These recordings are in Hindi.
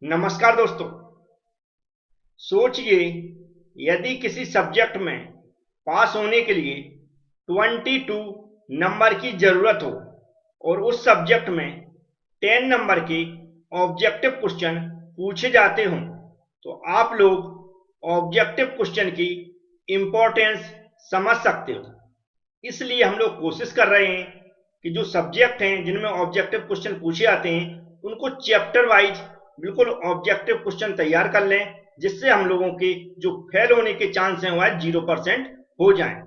नमस्कार दोस्तों। सोचिए, यदि किसी सब्जेक्ट में पास होने के लिए 22 नंबर की जरूरत हो और उस सब्जेक्ट में 10 नंबर के ऑब्जेक्टिव क्वेश्चन पूछे जाते हों, तो आप लोग ऑब्जेक्टिव क्वेश्चन की इंपॉर्टेंस समझ सकते हो। इसलिए हम लोग कोशिश कर रहे हैं कि जो सब्जेक्ट हैं जिनमें ऑब्जेक्टिव क्वेश्चन पूछे जाते हैं उनको चैप्टर वाइज बिल्कुल ऑब्जेक्टिव क्वेश्चन तैयार कर लें, जिससे हम लोगों के जो फेल होने के चांस हैं वह 0% हो जाएं।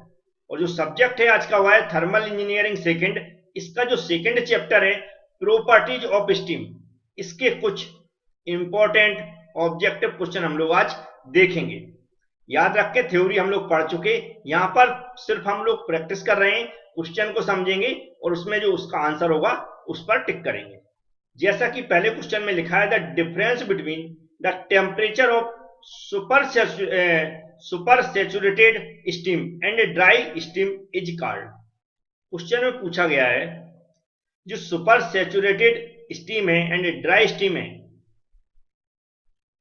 और जो सब्जेक्ट है आज का वह है थर्मल इंजीनियरिंग सेकंड। इसका जो सेकंड चैप्टर है प्रॉपर्टीज ऑफ स्टीम, इसके कुछ इंपॉर्टेंट ऑब्जेक्टिव क्वेश्चन हम लोग आज देखेंगे। याद रख के थ्योरी हम लोग पढ़ चुके, यहां पर सिर्फ हम लोग प्रैक्टिस कर रहे हैं, क्वेश्चन को समझेंगे और उसमें जो उसका आंसर होगा उस पर टिक करेंगे। जैसा कि पहले क्वेश्चन में लिखा है, the difference between the temperature of super saturated steam and dry steam is called. Question में पूछा गया है जो सुपर सैचुरेटेड स्टीम है एंड ड्राई स्टीम है,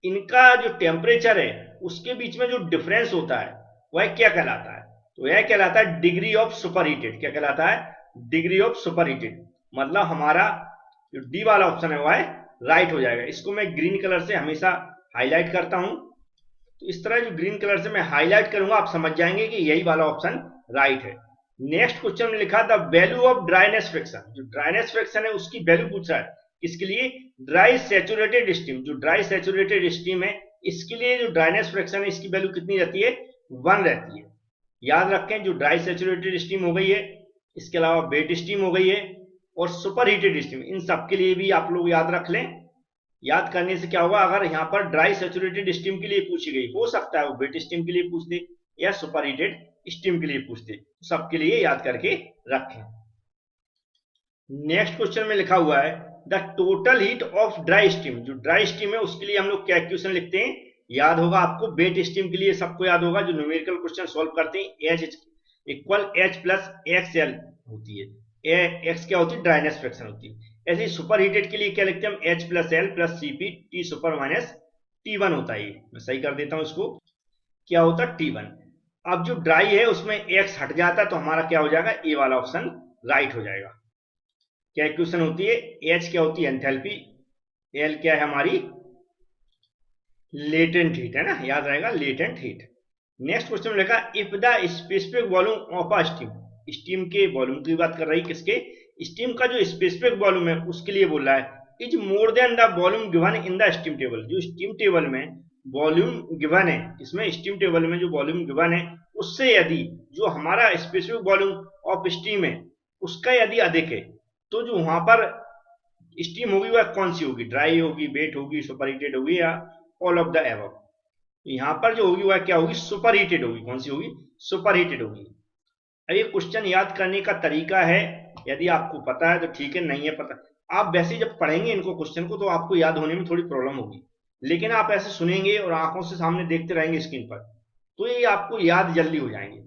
इनका जो टेम्परेचर है उसके बीच में जो डिफरेंस होता है वह क्या कहलाता है? तो यह कहलाता है डिग्री ऑफ सुपर हीटेड। क्या कहलाता है? Degree of super heated. मतलब हमारा जो डी वाला ऑप्शन है वह राइट हो जाएगा। इसको मैं ग्रीन कलर से हमेशा हाईलाइट करता हूं, तो इस तरह जो ग्रीन कलर से मैं हाईलाइट करूंगा आप समझ जाएंगे कि यही वाला ऑप्शन राइट है। नेक्स्ट क्वेश्चन में लिखा the value of dryness fraction. जो ड्राइनेस फ्रैक्शन है उसकी वैल्यू पूछ रहा है, इसके लिए ड्राई सैचुरेटेड स्टीम। जो ड्राई सैचुरेटेड स्टीम है इसके लिए जो ड्राइनेस फ्रैक्शन है इसकी वैल्यू कितनी रहती है? 1 रहती है। याद रखें, जो ड्राई सैचुरेटेड स्टीम हो गई है, इसके अलावा वेट स्टीम हो गई है और सुपर हीटेड स्टीम, इन सब के लिए भी आप लोग याद रख लें। याद करने से क्या होगा, अगर यहाँ पर ड्राई सैचुरेटेड स्टीम के लिए पूछी गई, हो सकता है वो वेट स्टीम के लिए पूछ दे या सुपर हीटेड स्टीम के लिए पूछ दे, सबके लिए याद करके रखें। नेक्स्ट क्वेश्चन में लिखा हुआ है the total heat of dry steam. जो ड्राई स्टीम है उसके लिए हम लोग क्या इक्वेशन लिखते हैं? याद होगा आपको, वेट स्टीम के लिए सबको याद होगा, जो न्यूमेरिकल क्वेश्चन सॉल्व करते हैं, H equal H plus XL होती है। एक्स क्या होती है? ड्राइनेस फ्रैक्शन होती है। ऐसे ही सुपर हीटेड के लिए क्या लिखते हैं हम? H plus L plus CP T super minus T1 होता है। मैं सही कर देता हूं इसको, क्या होता है? T1। अब जो ड्राई है उसमें X हट जाता है तो हमारा क्या हो जाएगा? ए वाला ऑप्शन राइट हो जाएगा। क्या इक्वेशन होती है? एच क्या होती है? एंथैल्पी। एल क्या है? हमारी लेटेंट हीट है ना, याद रहेगा, लेटेंट हीट। नेक्स्ट क्वेश्चन में लिखा if the specific volume of a steam. Steam के वॉल्यूम की बात कर रही, किसके? स्टीम का जो स्पेसिफिक वॉल्यूम है उसके लिए बोल रहा है is more than the volume given in the steam table. जो स्टीम टेबल में वॉल्यूम गिवन है, इसमें स्टीम टेबल में जो वॉल्यूम गिवन है उससे यदि जो हमारा स्पेसिफिक वॉल्यूम ऑफ स्टीम है उसका यदि अधिक है, तो जो वहां पर स्टीम होगी वह कौन सी होगी? ड्राई होगी, वेट होगी, सुपर हीटेड होगी या ऑल ऑफ द एबव? यहां पर जो होगी वह क्या होगी? सुपर हीटेड होगी। कौन सी होगी? सुपर हीटेड होगी। अब ये क्वेश्चन याद करने का तरीका है, यदि आपको पता है तो ठीक है, नहीं है पता, आप वैसे जब पढ़ेंगे इनको क्वेश्चन को तो आपको याद होने में थोड़ी प्रॉब्लम होगी, लेकिन आप ऐसे सुनेंगे और आंखों से सामने देखते रहेंगे स्क्रीन पर तो ये आपको याद जल्दी हो जाएंगे।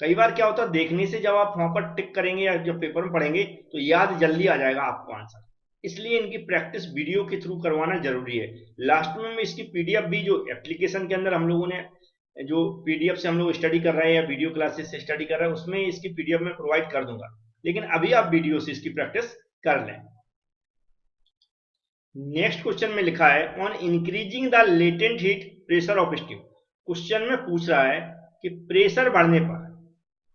कई बार क्या होता है, देखने से जब आप वहां पर टिक करेंगे या जब पेपर में पढ़ेंगे तो याद जल्दी आ जाएगा आपको आंसर। इसलिए इनकी प्रैक्टिस वीडियो के थ्रू करवाना जरूरी है। लास्ट में मैं इसकी पीडीएफ भी, जो एप्लीकेशन के अंदर हम लोगों ने जो पीडीएफ से हम लोग स्टडी कर रहे हैं या वीडियो क्लासेस से स्टडी कर रहे हैं, उसमें इसकी पीडीएफ में प्रोवाइड कर दूंगा, लेकिन अभी आप वीडियो से इसकी प्रैक्टिस कर लें। नेक्स्ट क्वेश्चन में लिखा है on increasing the latent heat pressure of steam. Question में पूछ रहा है कि प्रेशर बढ़ने पर,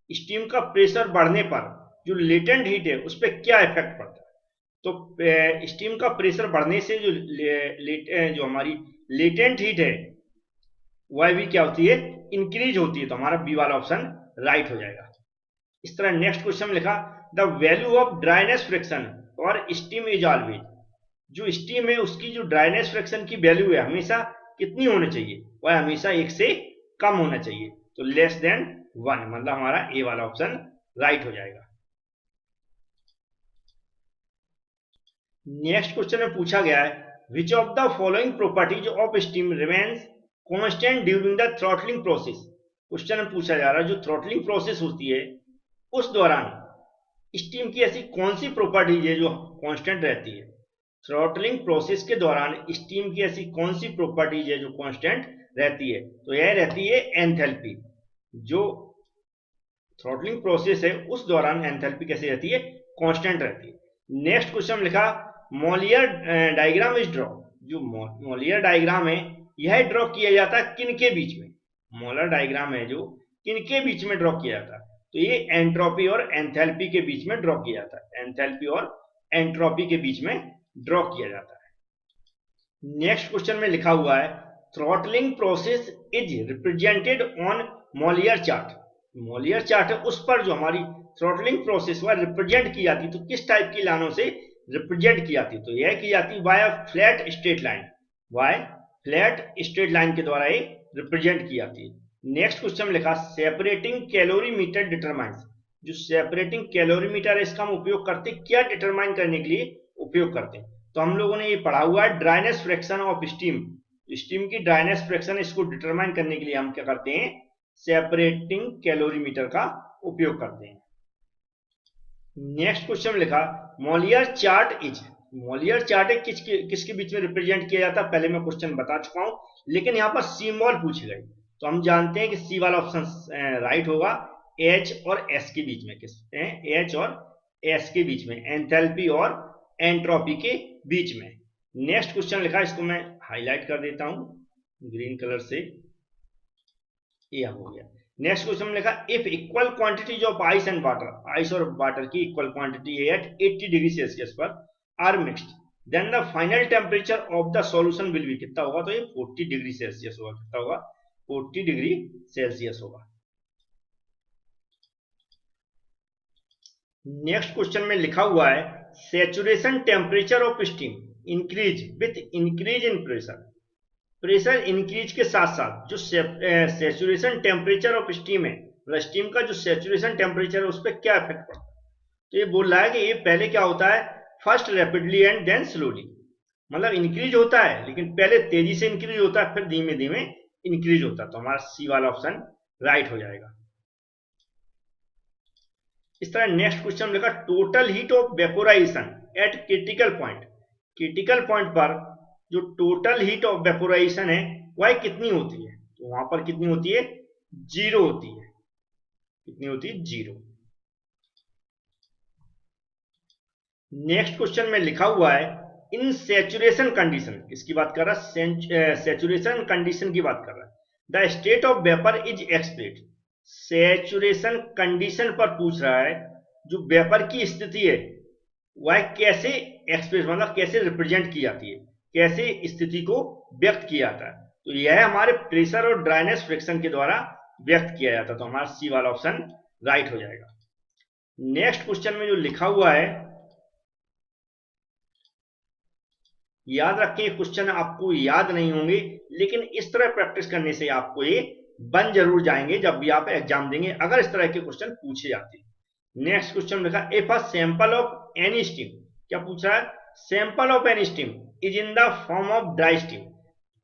स्टीम का प्रेशर बढ़ने पर जो लेटेंट हीट है उस पर क्या इफेक्ट पड़ता है? तो स्टीम का प्रेशर बढ़ने से जो हमारी लेटेंट हीट है वह भी क्या होती है? इंक्रीज होती है। तो हमारा बी वाला ऑप्शन राइट हो जाएगा। इस तरह नेक्स्ट क्वेश्चन में लिखा the value of dryness fraction और स्टीम इज ऑलवेज। जो स्टीम है उसकी जो ड्राइनेस फ्रैक्शन की वैल्यू है हमेशा कितनी होनी चाहिए? वह हमेशा 1 से कम होना चाहिए, तो लेस देन 1, मतलब हमारा ए वाला ऑप्शन राइट हो जाएगा। नेक्स्ट क्वेश्चन में पूछा गया है which of the following properties of steam remains constant during the throttling process. Question में पूछा जा रहा है जो थ्रॉटलिंग प्रोसेस होती है उस दौरान स्टीम की ऐसी कौन सी प्रॉपर्टीज है जो कांस्टेंट रहती है? थ्रॉटलिंग प्रोसेस के दौरान स्टीम की ऐसी कौन सी प्रॉपर्टीज है जो कांस्टेंट रहती है? तो यह रहती है एंथैल्पी। जो थ्रॉटलिंग प्रोसेस है उस दौरान एंथैल्पी कैसी रहती है? कांस्टेंट रहती है। नेक्स्ट क्वेश्चन लिखा मोलियर डायग्राम इज ड्रॉ। जो मोलियर डायग्राम है यह ड्रॉ किया जाता है किन के बीच में? मोलर डायग्राम है जो किन के बीच में ड्रॉ किया जाता है? तो ये एंट्रोपी और एंथैल्पी के बीच में ड्रॉ किया जाता है। एंथैल्पी और एंट्रोपी के बीच में ड्रॉ किया जाता है। नेक्स्ट क्वेश्चन में लिखा हुआ है throttling process is represented on Molière chart. Molière chart है उस पर जो हमारी थ्रॉटलिंग प्रोसेस वह रिप्रेजेंट की जाती, तो किस टाइप की लाइनों से रिप्रेजेंट की जाती? तो यह की जाती by flat straight line. By flat straight line के द्वारा ये रिप्रेजेंट की जाती है। नेक्स्ट क्वेश्चन में लिखा सेपरेटिंग कैलोरीमीटर डिटरमाइंस। जो सेपरेटिंग कैलोरीमीटर है इसका हम उपयोग करते क्या डिटरमाइन करने के लिए उपयोग करते हैं? तो हम लोगों ने ये पढ़ा हुआ है dryness fraction of steam. Steam की ड्राइनेस फ्रैक्शन इसको डिटरमाइन करने के लिए हम क्या करते हैं? सेपरेटिंग कैलोरीमीटर का उपयोग करते हैं। नेक्स्ट क्वेश्चन में लिखा Molière chart is. Molière chart किसके बीच में रिप्रेजेंट किया जाता है? पहले मैं क्वेश्चन बता चुका हूं, लेकिन यहां पर सिंबल पूछे गए तो हम जानते हैं कि सी वाला ऑप्शन राइट होगा। एच और एस के बीच में, किस एच और एस के बीच में, एंथैल्पी और एंट्रोपी के बीच में। नेक्स्ट क्वेश्चन लिखा, इसको मैं हाईलाइट कर देता हूं ग्रीन कलर से, ये हो गया। नेक्स्ट क्वेश्चन में लिखा if equal quantities of ice and water, ice और वाटर की equal quantity at 80 degree Celsius पर are mixed then the final temperature of the solution will be, कितना होगा? तो ये 40 डिग्री सेल्सियस होगा। कितना होगा? 40 डिग्री सेल्सियस होगा। नेक्स्ट क्वेश्चन में लिखा हुआ है saturation temperature of steam increase with increase in pressure. Pressure increase के साथ साथ जो सैचुरेशन टेम्परेचर ऑफ स्टीम है, स्टीम का जो सैचुरेशन टेम्परेचर है उस पर क्या इफेक्ट पड़ता है? तो ये बोल रहा है कि ये पहले क्या होता है? First rapidly and then slowly, मतलब इंक्रीज होता है लेकिन पहले तेजी से इंक्रीज होता है फिर धीमे धीमे इंक्रीज होता है। तो हमारा सी वाला ऑप्शन राइट हो जाएगा। इस तरह नेक्स्ट क्वेश्चन में लिखा total heat of vaporisation eight critical point. Critical point पर जो टोटल हीट ऑफ वेपोराइजेशन है वह कितनी होती है? तो वहां पर कितनी होती है? 0 होती है। कितनी होती है? 0। नेक्स्ट क्वेश्चन में लिखा हुआ है इन सैचुरेशन कंडीशन, किसकी बात कर रहा है? सैचुरेशन कंडीशन की बात कर रहा है। The state of vapour is expressed. Saturation condition पर पूछ रहा है जो वेपर की स्थिति है वह कैसे एक्सप्रेस, मतलब कैसे रिप्रेजेंट की जाती है, कैसे स्थिति को व्यक्त किया जाता है? तो यह हमारे प्रेशर और ड्राइनेस फ्रिक्शन के द्वारा व्यक्त किया जाता है। तो हमारा सी वाला ऑप्शन राइट हो जाएगा। नेक्स्ट क्वेश्चन में जो लिखा हुआ है, याद रखें क्वेश्चन आपको याद नहीं होंगे लेकिन इस तरह प्रैक्टिस करने से आपको ये बन जरूर जाएंगे जब भी आप एग्जाम देंगे, अगर इस तरह के क्वेश्चन पूछे जाते हैं। नेक्स्ट क्वेश्चन लिखा if a sample of any steam, क्या पूछ रहा है? Sample of any steam is in the form of dry steam.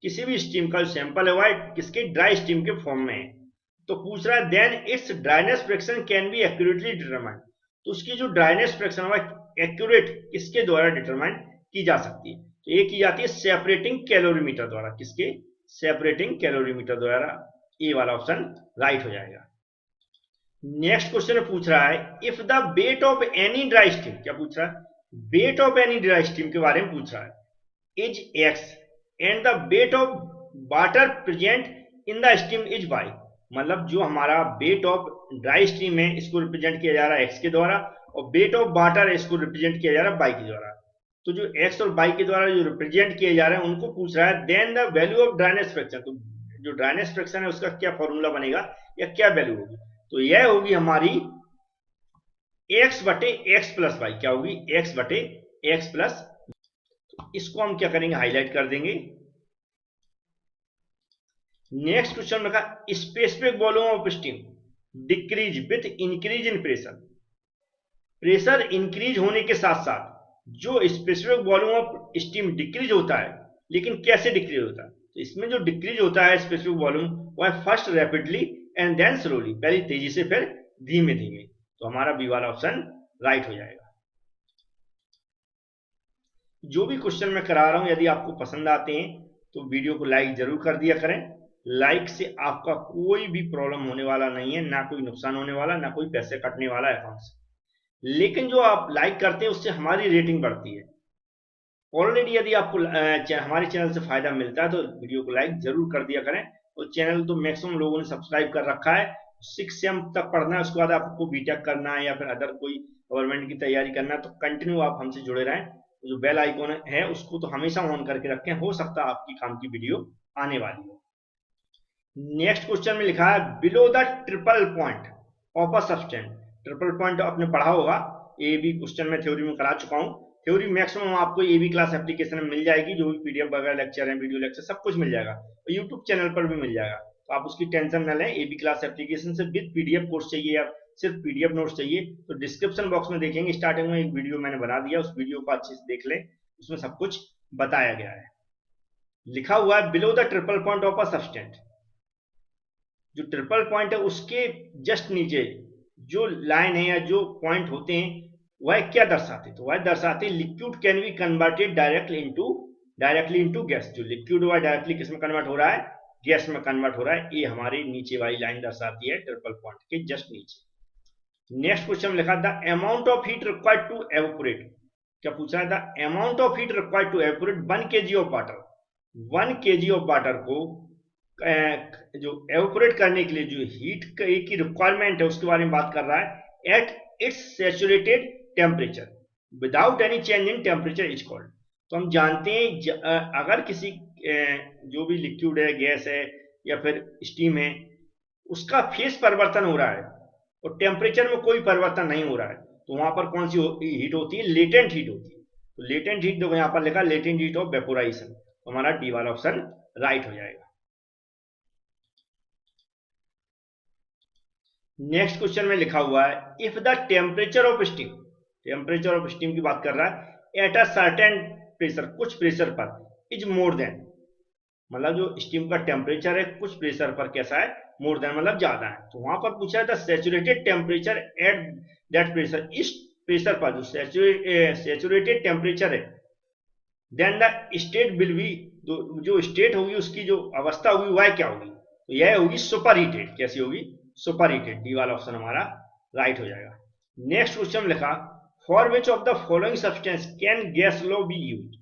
किसी भी स्टीम का जो सैंपल है वह किसके? ड्राई स्टीम के फॉर्म में है। तो पूछ रहा है then its dryness fraction can be accurately determined. तो उसकी जो ड्राइनेस फ्रैक्शन है वह एक्यूरेट किसके द्वारा डिटरमाइन की जा सकती है? तो ये की जाती है सेपरेटिंग कैलोरीमीटर द्वारा। किसके? सेपरेटिंग कैलोरीमीटर द्वारा। ए वाला ऑप्शन राइट हो जाएगा। नेक्स्ट क्वेश्चन पूछ रहा है if the weight of any dry steam, क्या पूछ रहा है? Weight of any dry steam के बारे में पूछ रहा है। Is X and the weight of water present in the steam is Y. मतलब जो हमारा वेट ऑफ ड्राई स्टीम है इसको रिप्रेजेंट किया जा रहा है एक्स के द्वारा और वेट ऑफ वाटर है इसको रिप्रेजेंट किया जा रहा है वाई के द्वारा। तो जो एक्स और वाई के द्वारा जो रिप्रेजेंट किए जा रहे हैं उनको पूछ रहा है then the value of dryness fraction. तो जो ड्राइनेस फ्रैक्शन है उसका क्या फॉर्मूला बनेगा या क्या वैल्यू होगी? तो यह होगी हमारी x बटे x प्लस वाई। क्या होगी? x बटे x प्लस। तो इसको हम क्या करेंगे? हाईलाइट कर देंगे। नेक्स्ट क्वेश्चन में कहा specific volume of steam decrease with increase in pressure. Pressure increase होने के साथ साथ जो specific volume of steam decrease होता है, लेकिन कैसे डिक्रीज होता है? तो इसमें जो डिक्रीज होता है स्पेसिफिक वॉल्यूम वह first rapidly and then slowly, पहले तेजी से फिर धीमे धीमे। तो हमारा बी वाला ऑप्शन राइट हो जाएगा। जो भी क्वेश्चन मैं करा रहा हूं यदि आपको पसंद आते हैं तो वीडियो को लाइक जरूर कर दिया करें। लाइक से आपका कोई भी प्रॉब्लम होने वाला नहीं है, ना कोई नुकसान होने वाला, ना कोई पैसे कटने वाला है अकाउंट से। लेकिन जो आप लाइक करते हैं उससे हमारी रेटिंग बढ़ती है। ऑलरेडी यदि आपको हमारे चैनल से फायदा मिलता है तो वीडियो को लाइक जरूर कर दिया करें। और चैनल तो मैक्सिमम लोगों ने सब्सक्राइब कर रखा है। 6 सेम तक पढ़ना है, उसके बाद आपको बीटेक करना है या फिर अदर कोई गवर्नमेंट की तैयारी करना है तो कंटिन्यू आप हमसे जुड़े रहें। जो बेल आइकॉन है उसको तो हमेशा ऑन करके रखें, हो सकता है आपकी काम की वीडियो आने वाली हो। नेक्स्ट क्वेश्चन में लिखा है below the triple point of a substance. Triple point आपने पढ़ा होगा, ए बी क्वेश्चन में थ्योरी में करा चुका हूं। थ्योरी मैक्सिमम आपको ए बी क्लास एप्लीकेशन में मिल जाएगी, जो भी पीडीएफ वगैरह लेक्चर है, वीडियो लेक्चर सब कुछ मिल जाएगा और यूट्यूब चैनल पर भी मिल जाएगा। तो आप उसकी टेंशन न लें। ए बी क्लास एप्लीकेशन से विद पीडीएफ कोर्स चाहिए या सिर्फ पीडीएफ नोट्स चाहिए तो डिस्क्रिप्शन बॉक्स में देखेंगे, स्टार्टिंग में एक वीडियो मैंने बना दिया, उस वीडियो को अच्छे से देख लें, उसमें सब कुछ बताया गया है। लिखा हुआ है below the triple point of a substance. जो ट्रिपल पॉइंट है उसके जस्ट नीचे जो लाइन है या जो पॉइंट होते हैं वह क्या दर्शाते? तो वह दर्शाते liquid can be converted directly into gas. जो लिक्विड हुआ डायरेक्टली किस में कन्वर्ट हो रहा है? गैस में कन्वर्ट हो रहा है। ये हमारी नीचे वाली लाइन दर्शाती है ट्रिपल पॉइंट के जस्ट नीचे। नेक्स्ट क्वेश्चन में लिखा the amount of heat required to evaporate. क्या पूछा है? The amount of heat required to evaporate 1 kg of water. 1 kg of water को जो एवोपोरेट करने के लिए जो हीट की रिक्वायरमेंट है उसके बारे में बात कर रहा है। At its saturated temperature without any change in temperature is called. तो हम जानते हैं अगर किसी जो भी लिक्विड है, गैस है या फिर स्टीम है, उसका फेस परिवर्तन हो रहा है और टेम्परेचर में कोई परिवर्तन नहीं हो रहा है तो वहां पर कौन सी हीट होती है? लेटेंट हीट होती है। तो लेटेंट हीट देखो यहां पर लिखा लेटेंट हीट ऑफ वेपोराइजेशन, तो हमारा डी वाला ऑप्शन राइट हो जाएगा। नेक्स्ट क्वेश्चन में लिखा हुआ है if the temperature of steam, temperature of steam की बात कर रहा है, एट अ सर्टेन प्रेशर, कुछ प्रेशर पर, इज मोर देन, मतलब जो स्टीम का टेम्परेचर है कुछ प्रेशर पर कैसा है? मोर देन मतलब ज्यादा है। तो वहां पर पूछा है the saturated temperature at that pressure, इस प्रेशर पर जो सैचुरेटेड टेम्परेचर है, then the state will be, जो स्टेट होगी उसकी जो अवस्था होगी वह क्या होगी? तो यह होगी सुपर हीटेड। कैसी होगी? Super heated. डी वाला ऑप्शन हमारा राइट हो जाएगा। नेक्स्ट क्वेश्चन में लिखा for which of the following substance can gas law B use.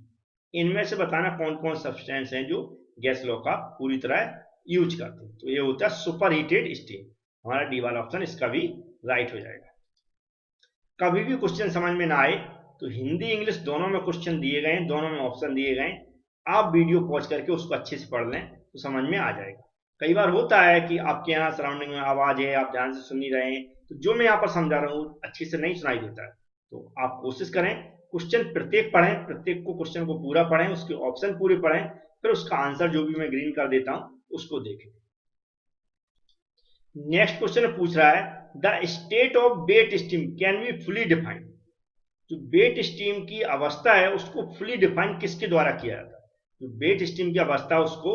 इनमें से बताना कौन कौन सब्सटेंस हैं जो गैस लॉ का पूरी तरह यूज करते हैं। तो ये होता है सुपर हीटेड स्टीम। हमारा डी वाला ऑप्शन इसका भी राइट हो जाएगा। कभी भी क्वेश्चन समझ में ना आए तो हिंदी इंग्लिश दोनों में क्वेश्चन दिए गए हैं, दोनों में ऑप्शन दिए गए हैं, आप वीडियो पॉज करके उसको अच्छे से पढ़ लें तो समझ में आ जाएगा। कई बार होता है कि आपके यहाँ सराउंडिंग में आवाज है, आप ध्यान से सुन नहीं रहे हैं, तो जो मैं यहाँ पर समझा रहा हूँ अच्छे से नहीं सुनाई देता है। तो आप कोशिश करें क्वेश्चन प्रत्येक पढ़ें, प्रत्येक को क्वेश्चन को पूरा पढ़ें, उसके ऑप्शन पूरे पढ़ें, फिर उसका आंसर जो भी मैं ग्रीन कर देता हूं उसको देखें। नेक्स्ट क्वेश्चन पूछ रहा है the state of wet steam can be fully defined. जो वेट स्टीम की अवस्था है उसको फुली डिफाइन किसके द्वारा किया जाता है? जो वेट स्टीम की अवस्था उसको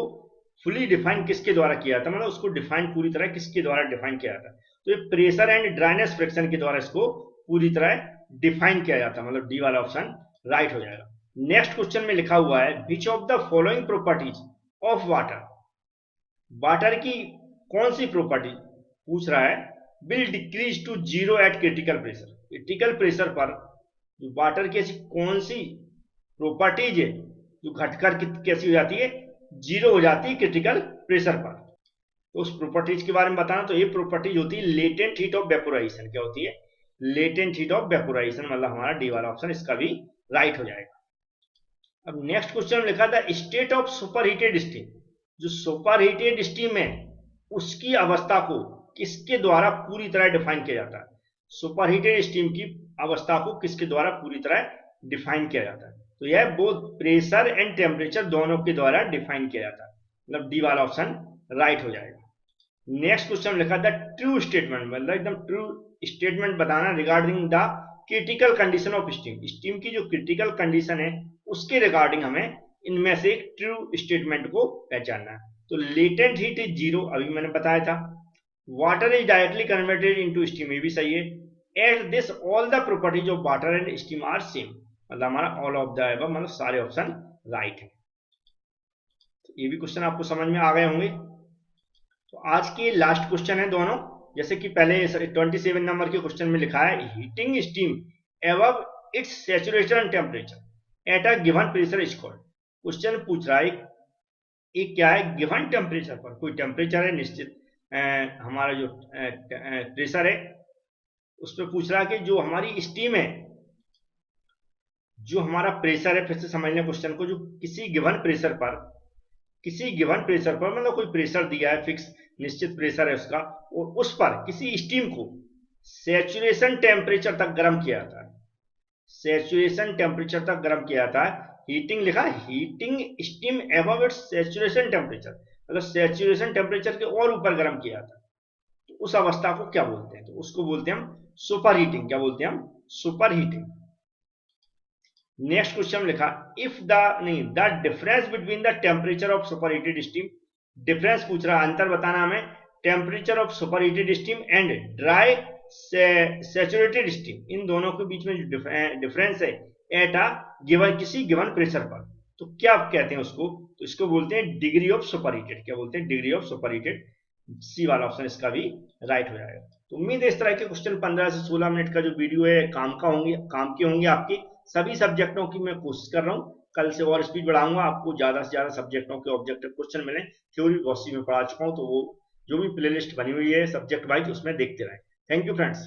फुली डिफाइन किसके द्वारा किया जाता है, मतलब उसको डिफाइन पूरी तरह किसके द्वारा डिफाइन किया जाता है? तो ये प्रेशर एंड ड्राइनेस फ्रिक्शन के द्वारा इसको पूरी तरह डिफाइन किया जाता है, मतलब डी वाला ऑप्शन राइट हो जाएगा। नेक्स्ट क्वेश्चन में लिखा हुआ है which of the following properties of water, water की कौन सी प्रॉपर्टी पूछ रहा है, will decrease to zero at critical pressure. Critical pressure पर वाटर की ऐसी कौन सी प्रॉपर्टीज है जो घटकर कैसी हो जाती है? जीरो हो जाती है क्रिटिकल प्रेशर पर। तो उस प्रॉपर्टीज के बारे में बताना, तो ये प्रॉपर्टीज होती है लेटेंट हीट ऑफ वेपोराइजेशन। क्या होती है? लेटेंट हीट ऑफ वेपोराइजेशन, मतलब हमारा डी वाला ऑप्शन इसका भी राइट हो जाएगा। अब नेक्स्ट क्वेश्चन में लिखा था state of super heated steam. जो सुपर हीटेड स्टीम है उसकी अवस्था को किसके द्वारा पूरी तरह डिफाइन किया जाता है? सुपर हीटेड स्टीम की अवस्था को किसके द्वारा पूरी तरह डिफाइन किया जाता है? तो यह बोथ प्रेशर एंड टेम्परेचर दोनों के द्वारा डिफाइन किया जाता है, मतलब डी वाला ऑप्शन राइट हो जाएगा। नेक्स्ट क्वेश्चन लिखा था ट्रू स्टेटमेंट, मतलब एकदम ट्रू स्टेटमेंट बताना regarding the critical condition of steam. Steam की जो क्रिटिकल कंडीशन है उसके रिगार्डिंग हमें इनमें से एक ट्रू स्टेटमेंट को पहचानना है। तो लेटेंट हीट इज जीरो, अभी मैंने बताया था। Water is directly converted into steam, ये भी सही है। At this all the properties of water and steam are same, मतलब हमारा ऑल ऑफ द अबव मतलब सारे ऑप्शन राइट है। तो ये भी क्वेश्चन आपको समझ में आ गए होंगे। तो आज के लास्ट क्वेश्चन है दोनों, जैसे कि पहले 27 नंबर के क्वेश्चन में लिखा है heating steam above it's saturation temperature at a given pressure is called. Question पूछ रहा है एक क्या है, गिवन टेम्परेचर पर कोई टेम्परेचर है निश्चित, हमारा जो प्रेशर है उस पर पूछ रहा है कि जो हमारी स्टीम है, जो हमारा प्रेशर है, फिर से समझ लें क्वेश्चन को, जो किसी गिवन प्रेशर पर मतलब कोई प्रेशर दिया है, फिक्स निश्चित प्रेशर है उसका, और उस पर किसी स्टीम को सैचुरेशन टेम्परेचर तक गर्म किया जाता है, सैचुरेशन टेम्परेचर तक गर्म किया जाता है। हीटिंग लिखा, heating steam above it's saturation temperature, मतलब सैचुरेशन टेम्परेचर के और ऊपर गर्म किया जाता है, तो उस अवस्था को क्या बोलते हैं? तो उसको बोलते हैं हम सुपर हीटिंग। क्या बोलते हैं हम? Super heating. नेक्स्ट क्वेश्चन लिखा the difference between the temperature of super heated steam, difference पूछ रहा है, अंतर बताना हमें temperature of super heated steam and dry saturated steam, इन दोनों के बीच में जो डिफरेंस है एट अ गिवन, किसी गिवन प्रेशर पर, तो क्या कहते हैं उसको? तो इसको बोलते हैं डिग्री ऑफ सुपर हीटेड। क्या बोलते हैं? Degree of super heated. C वाला ऑप्शन इसका भी राइट हो जाएगा। तो उम्मीद है इस तरह के क्वेश्चन 15 से 16 मिनट का जो वीडियो है काम के होंगे आपके सभी सब्जेक्टों की। मैं कोशिश कर रहा हूँ कल से और स्पीड बढ़ाऊंगा, आपको ज्यादा से ज्यादा सब्जेक्टों के ऑब्जेक्टिव क्वेश्चन मिले। थ्योरी बहुत सी में पढ़ा चुका हूँ, तो वो जो भी प्लेलिस्ट बनी हुई है सब्जेक्ट वाइज उसमें देखते रहें। Thank you friends.